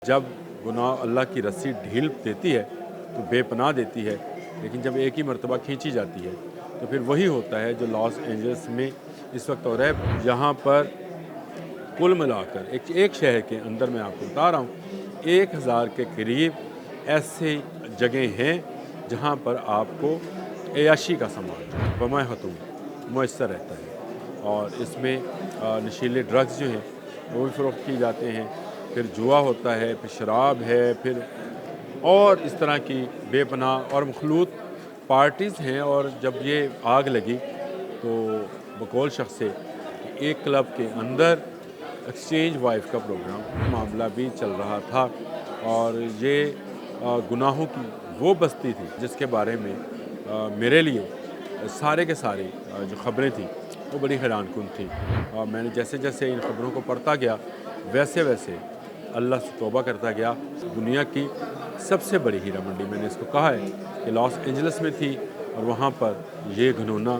जब गुनाह अल्लाह की रस्सी ढील देती है तो बेपनाह देती है, लेकिन जब एक ही मर्तबा खींची जाती है तो फिर वही होता है जो लॉस एंजल्स में इस वक्त हो रहा है। यहाँ पर कुल मिलाकर एक शहर के अंदर मैं आपको बता रहा हूँ 1000 के करीब ऐसे जगह हैं जहाँ पर आपको अयाशी का सामान बमहतूम मैसर रहता है, और इसमें नशीले ड्रग्स जो हैं वो भी फ़रोख्त की जाते हैं। फिर जुआ होता है, फिर शराब है, फिर और इस तरह की बेपनाह और मखलूत पार्टीज़ हैं। और जब ये आग लगी तो बकौल शख्स से एक क्लब के अंदर एक्सचेंज वाइफ का प्रोग्राम मामला भी चल रहा था, और ये गुनाहों की वो बस्ती थी जिसके बारे में मेरे लिए सारे के सारे जो ख़बरें थी वो बड़ी हैरानकुन थी। और मैंने जैसे जैसे इन ख़बरों को पढ़ता गया वैसे वैसे अल्लाह से तौबा करता गया। दुनिया की सबसे बड़ी हीरा मंडी मैंने इसको कहा है कि लॉस एंजल्स में थी, और वहाँ पर ये घिनौना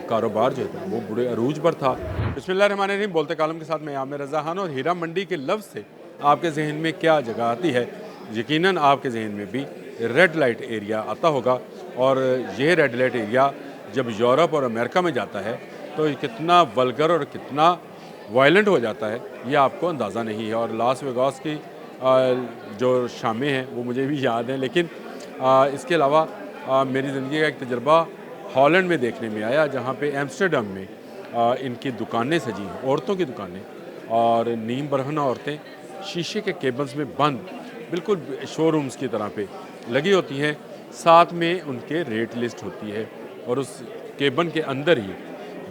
कारोबार जो था वो बुरे अरूज पर था। बिस्मिल्लाहिर्रहमानिर्रहीम, बोलते कालम के साथ मैं आमिर रज़ा खान। और हीरा मंडी के लफ्ज़ से आपके जहन में क्या जगह आती है? यकीनन आपके जहन में भी रेड लाइट एरिया आता होगा। और ये रेड लाइट एरिया जब यूरोप और अमेरिका में जाता है तो ये कितना वल्गर और कितना वायलेंट हो जाता है ये आपको अंदाज़ा नहीं है। और लास वेगास की जो शामें हैं वो मुझे भी याद हैं, लेकिन इसके अलावा मेरी ज़िंदगी का एक तजुर्बा हॉलैंड में देखने में आया, जहाँ पे एम्स्टर्डम में इनकी दुकानें सजी हैं, औरतों की दुकानें, और नीम बरहना औरतें शीशे के केबल्स में बंद बिल्कुल शोरूम्स की तरह पे लगी होती हैं। साथ में उनके रेट लिस्ट होती है, और उस केबन के अंदर ही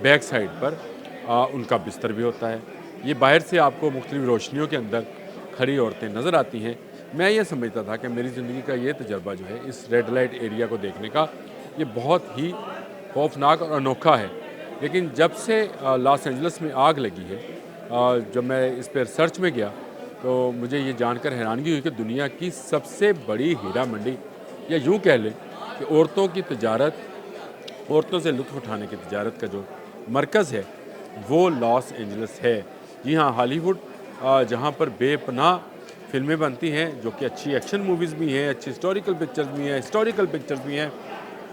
बैक साइड पर उनका बिस्तर भी होता है। ये बाहर से आपको मुख्तलिफ रोशनियों के अंदर खड़ी औरतें नज़र आती हैं। मैं ये समझता था कि मेरी ज़िंदगी का ये तजर्बा जो है इस रेड लाइट एरिया को देखने का, ये बहुत ही खौफनाक और अनोखा है। लेकिन जब से लॉस एंजल्स में आग लगी है, जब मैं इस पर रिसर्च में गया तो मुझे ये जानकर हैरानगी हुई कि दुनिया की सबसे बड़ी हीरा मंडी, या यूँ कह लें कि औरतों की तजारत, औरतों से लुत्फ़ उठाने की तजारत का जो मरकज़ है वो लॉस एंजल्स है। जी हाँ, हॉलीवुड जहाँ पर बेपनाह फ़िल्में बनती हैं, जो कि अच्छी एक्शन मूवीज़ भी हैं, अच्छी हिस्टोरिकल पिक्चर्स भी हैं, हिस्टोरिकल पिक्चर्स भी हैं,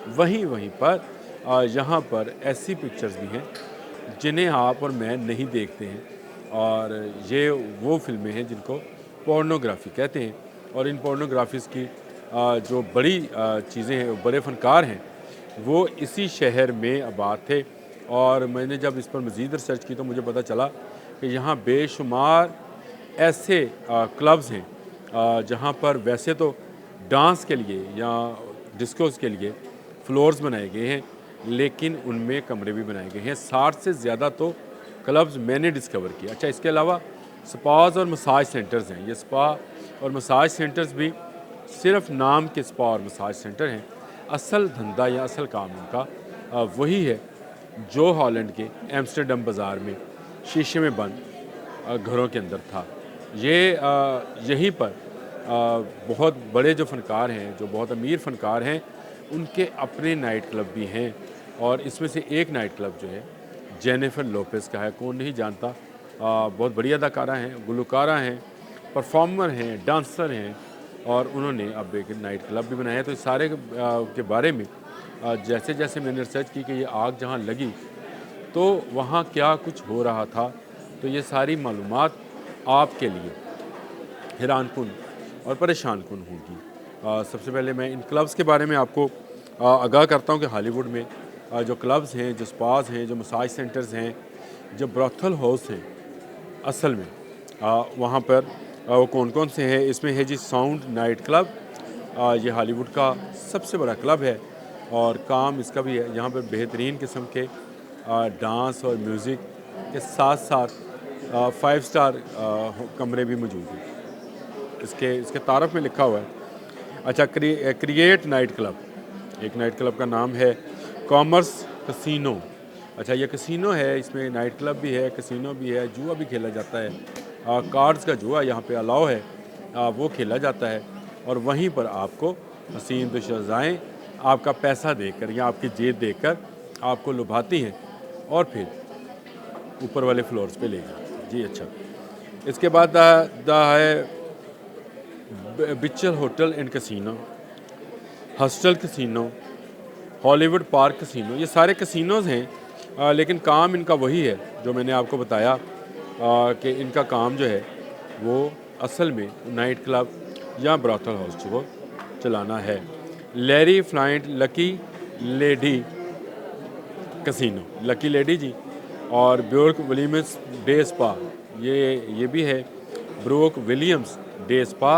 वहीं पर यहाँ पर ऐसी पिक्चर्स भी हैं जिन्हें आप और मैं नहीं देखते हैं। और ये वो फ़िल्में हैं जिनको पोर्नोग्राफ़ी कहते हैं। और इन पोर्नोग्राफ़ीज़ की जो बड़ी चीज़ें हैं, बड़े फ़नकार हैं, वो इसी शहर में आबाद थे। और मैंने जब इस पर मज़ीद रिसर्च की तो मुझे पता चला कि यहाँ बेशुमार ऐसे क्लब्स हैं जहाँ पर वैसे तो डांस के लिए या डिस्कोस के लिए फ्लोर्स बनाए गए हैं, लेकिन उनमें कमरे भी बनाए गए हैं। 60 से ज़्यादा तो क्लब्स मैंने डिस्कवर किए। अच्छा, इसके अलावा स्पाज और मसाज सेंटर्स हैं। ये स्पा और मसाज सेंटर्स भी सिर्फ नाम के स्पा और मसाज सेंटर हैं। असल धंधा या असल काम उनका वही है जो हॉलैंड के एम्स्टर्डम बाज़ार में शीशे में बंद घरों के अंदर था। ये यहीं पर बहुत बड़े जो फ़नकार हैं, जो बहुत अमीर फ़नकार हैं, उनके अपने नाइट क्लब भी हैं। और इसमें से एक नाइट क्लब जो है जेनिफर लोपेज़ का है, कौन नहीं जानता। बहुत बड़ी अदाकारा हैं, गुलकारा हैं, परफॉर्मर हैं, डांसर हैं, और उन्होंने अब एक नाइट क्लब भी बनाया है। तो इस सारे के बारे में जैसे जैसे मैंने रिसर्च की कि ये आग जहाँ लगी तो वहाँ क्या कुछ हो रहा था, तो ये सारी मालूमात आपके लिए हैरानकुन और परेशानकुन होगी। सबसे पहले मैं इन क्लब्स के बारे में आपको आगाह करता हूँ कि हॉलीवुड में जो क्लब्स हैं, जो स्पास हैं, जो मसाज सेंटर्स हैं, जो ब्रॉथल हाउस हैं, असल में वहाँ पर वो कौन कौन से हैं। इसमें है जी साउंड नाइट क्लब। ये हॉलीवुड का सबसे बड़ा क्लब है, और काम इसका भी है। यहाँ पर बेहतरीन किस्म के डांस और म्यूज़िक के साथ साथ 5 स्टार कमरे भी मौजूद हैं। इसके तारफ़ में लिखा हुआ है। अच्छा, क्रिएट नाइट क्लब, एक नाइट क्लब का नाम है कॉमर्स कसिनो। अच्छा, ये कसिनो है, इसमें नाइट क्लब भी है, कसिनो भी है, जुआ भी खेला जाता है। कार्ड्स का जुआ यहाँ पे अलाउ है, वो खेला जाता है। और वहीं पर आपको हसीन दुशज़ाएँ आपका पैसा देकर या आपकी जेब देकर आपको लुभाती हैं और फिर ऊपर वाले फ्लोर्स पे ले जाती हैं। जी अच्छा, इसके बाद द है बिचल hotel and casino, Hustler casino, Hollywood park casino, ये सारे कैसीनोज़ हैं। लेकिन काम इनका वही है जो मैंने आपको बताया कि इनका काम जो है वो असल में नाइट क्लब या ब्रॉथल हाउस को चलाना है। Larry Flynt lucky lady casino, lucky lady जी, और ब्रूक विलियम्स डे स्पा, ये भी है Brooke Williams day spa.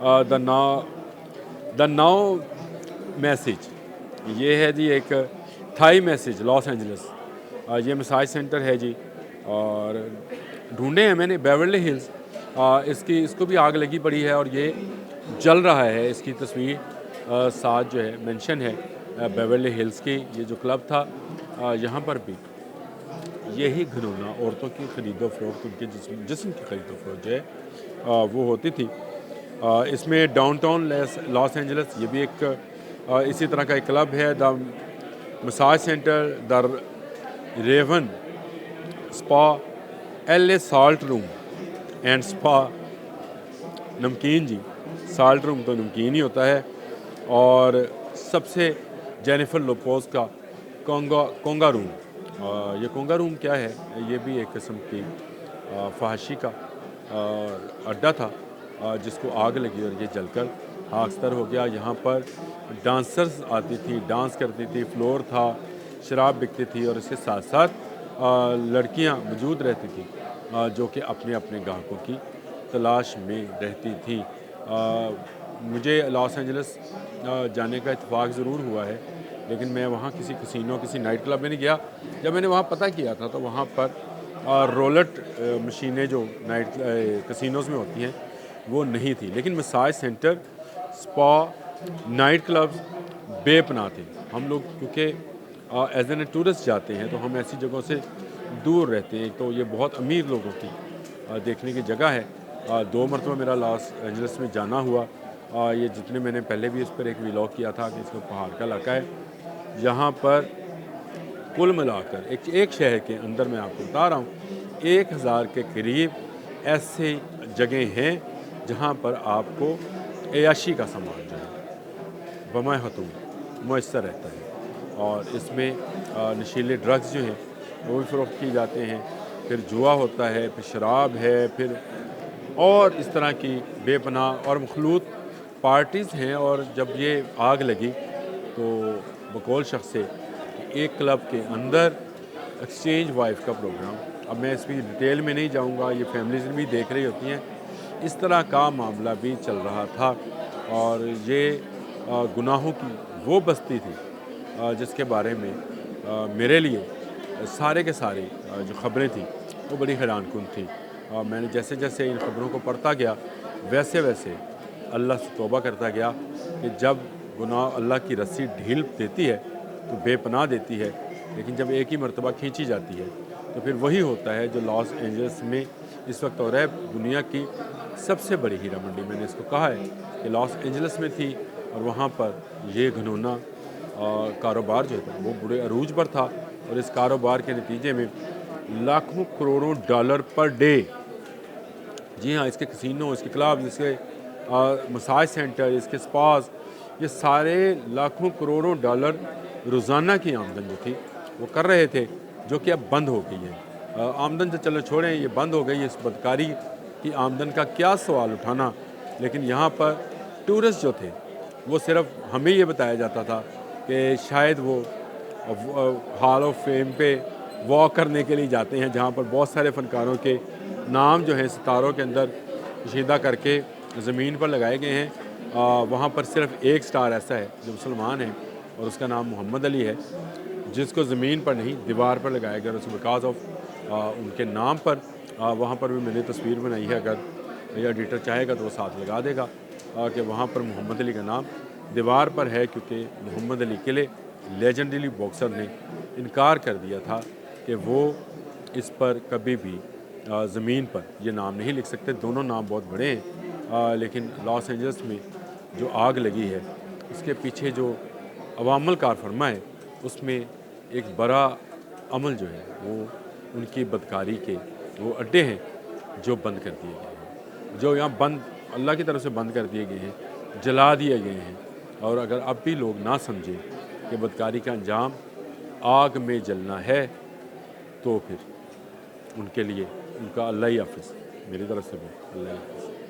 The now massage, ये है जी एक थाई मैसेज लॉस एंजलिस, ये मसाज सेंटर है जी। और ढूंढे हैं मैंने बेवर्ली हिल्स, इसको भी आग लगी पड़ी है और ये जल रहा है। इसकी तस्वीर साथ जो है मेंशन है बेवर्ली हिल्स की। ये जो क्लब था यहाँ पर भी यही घिनौना औरतों की खरीदो फरोख्त, उनके जिस्म की खरीदो फरोख्त जो है वो होती थी। इसमें डाउनटाउन लॉस एंजलिस, ये भी एक इसी तरह का एक क्लब है। The massage centre, the raven spa, L A salt room and spa, नमकीन जी, साल्ट रूम तो नमकीन ही होता है। और सबसे जेनिफर लोपोज का कोंगा रूम, ये कोंगा रूम क्या है, ये भी एक किस्म की फहाशी का अड्डा था जिसको आग लगी और ये जलकर खाकस्तर हो गया। यहाँ पर डांसर्स आती थी, डांस करती थी, फ्लोर था, शराब बिकती थी और इसके साथ साथ लड़कियाँ मौजूद रहती थी जो कि अपने अपने ग्राहकों की तलाश में रहती थी। मुझे लॉस एंजलिस जाने का इत्तेफाक ज़रूर हुआ है, लेकिन मैं वहाँ किसी कसिनो, किसी नाइट क्लब में नहीं गया। जब मैंने वहाँ पता किया था तो वहाँ पर रोलेट मशीनें जो नाइट कसिनोज़ में होती हैं वो नहीं थी, लेकिन massage centre, spa, night clubs बेपनाह थे। हम लोग क्योंकि एज एन टूरिस्ट जाते हैं तो हम ऐसी जगहों से दूर रहते हैं। तो ये बहुत अमीर लोगों की देखने की जगह है। 2 मरतबा मेरा लॉस एंजलिस में जाना हुआ। ये जितने मैंने पहले भी इस पर एक व्लॉग किया था कि इसको पहाड़ का इलाका है। यहाँ पर कुल मिलाकर एक शहर के अंदर मैं आपको बता रहा हूँ 1000 के करीब ऐसे जगह हैं जहाँ पर आपको अयाशी का सामान जो है बमा हतूम मैसर रहता है। और इसमें नशीले ड्रग्स जो हैं वो भी फ़रोख्त की जाते हैं। फिर जुआ होता है, फिर शराब है, फिर और इस तरह की बेपनाह और मखलूत पार्टीज़ हैं। और जब ये आग लगी तो बकौल शख्स से एक क्लब के अंदर एक्सचेंज वाइफ का प्रोग्राम, अब मैं इसकी डिटेल में नहीं जाऊंगा, ये फैमिलीज भी देख रही होती हैं, इस तरह का मामला भी चल रहा था। और ये गुनाहों की वो बस्ती थी जिसके बारे में मेरे लिए सारे के सारे जो ख़बरें थी वो बड़ी हैरानकुन थी। मैंने जैसे जैसे इन ख़बरों को पढ़ता गया वैसे वैसे अल्लाह से तौबा करता गया कि जब गुनाह अल्लाह की रस्सी ढील देती है तो बेपनाह देती है, लेकिन जब एक ही मरतबा खींची जाती है तो फिर वही होता है जो लॉस एंजल्स में इस वक्त हो रहा है। दुनिया की सबसे बड़ी हीरा मंडी, मैंने इसको कहा है कि लॉस एंजल्स में थी और वहाँ पर ये घिनौना कारोबार जो था वो बुरे अरूज पर था। और इस कारोबार के नतीजे में लाखों करोड़ों डॉलर पर डे, जी हाँ, इसके कसिनो, इसके क्लब, इसके मसाज सेंटर, इसके स्पास, ये सारे लाखों करोड़ों डॉलर रोज़ाना की आमदन जो थी वो कर रहे थे, जो कि अब बंद हो गई है। आमदन तो चलो छोड़ें, ये बंद हो गई है। इस बदकारी की आमदन का क्या सवाल उठाना। लेकिन यहाँ पर टूरिस्ट जो थे वो सिर्फ हमें ये बताया जाता था कि शायद वो हॉल ऑफ फेम पे वॉक करने के लिए जाते हैं, जहाँ पर बहुत सारे फ़नकारों के नाम जो हैं सितारों के अंदर कशीदा करके ज़मीन पर लगाए गए हैं। वहाँ पर सिर्फ एक स्टार ऐसा है जो मुसलमान है और उसका नाम मोहम्मद अली है, जिसको ज़मीन पर नहीं दीवार पर लगाया गया। उस बिकॉज ऑफ उनके नाम पर वहाँ पर भी मैंने तस्वीर बनाई है, अगर या एडिटर चाहेगा तो वो साथ लगा देगा कि वहाँ पर मोहम्मद अली का नाम दीवार पर है, क्योंकि मोहम्मद अली के लिए लेजेंडरी बॉक्सर ने इनकार कर दिया था कि वो इस पर कभी भी ज़मीन पर ये नाम नहीं लिख सकते। दोनों नाम बहुत बड़े हैं, लेकिन लॉस एंजल्स में जो आग लगी है उसके पीछे जो अवामल कार फरमा है उसमें एक बड़ा अमल जो है वो उनकी बदकारी के वो अड्डे हैं जो बंद कर दिए गए हैं। जो यहाँ बंद अल्लाह की तरफ से बंद कर दिए गए हैं, जला दिए गए हैं। और अगर अब भी लोग ना समझें कि बदकारी का अंजाम आग में जलना है, तो फिर उनके लिए उनका अल्लाह ही हाफ़िज़, मेरी तरफ से भी अल्लाह ही हाफ़िज़।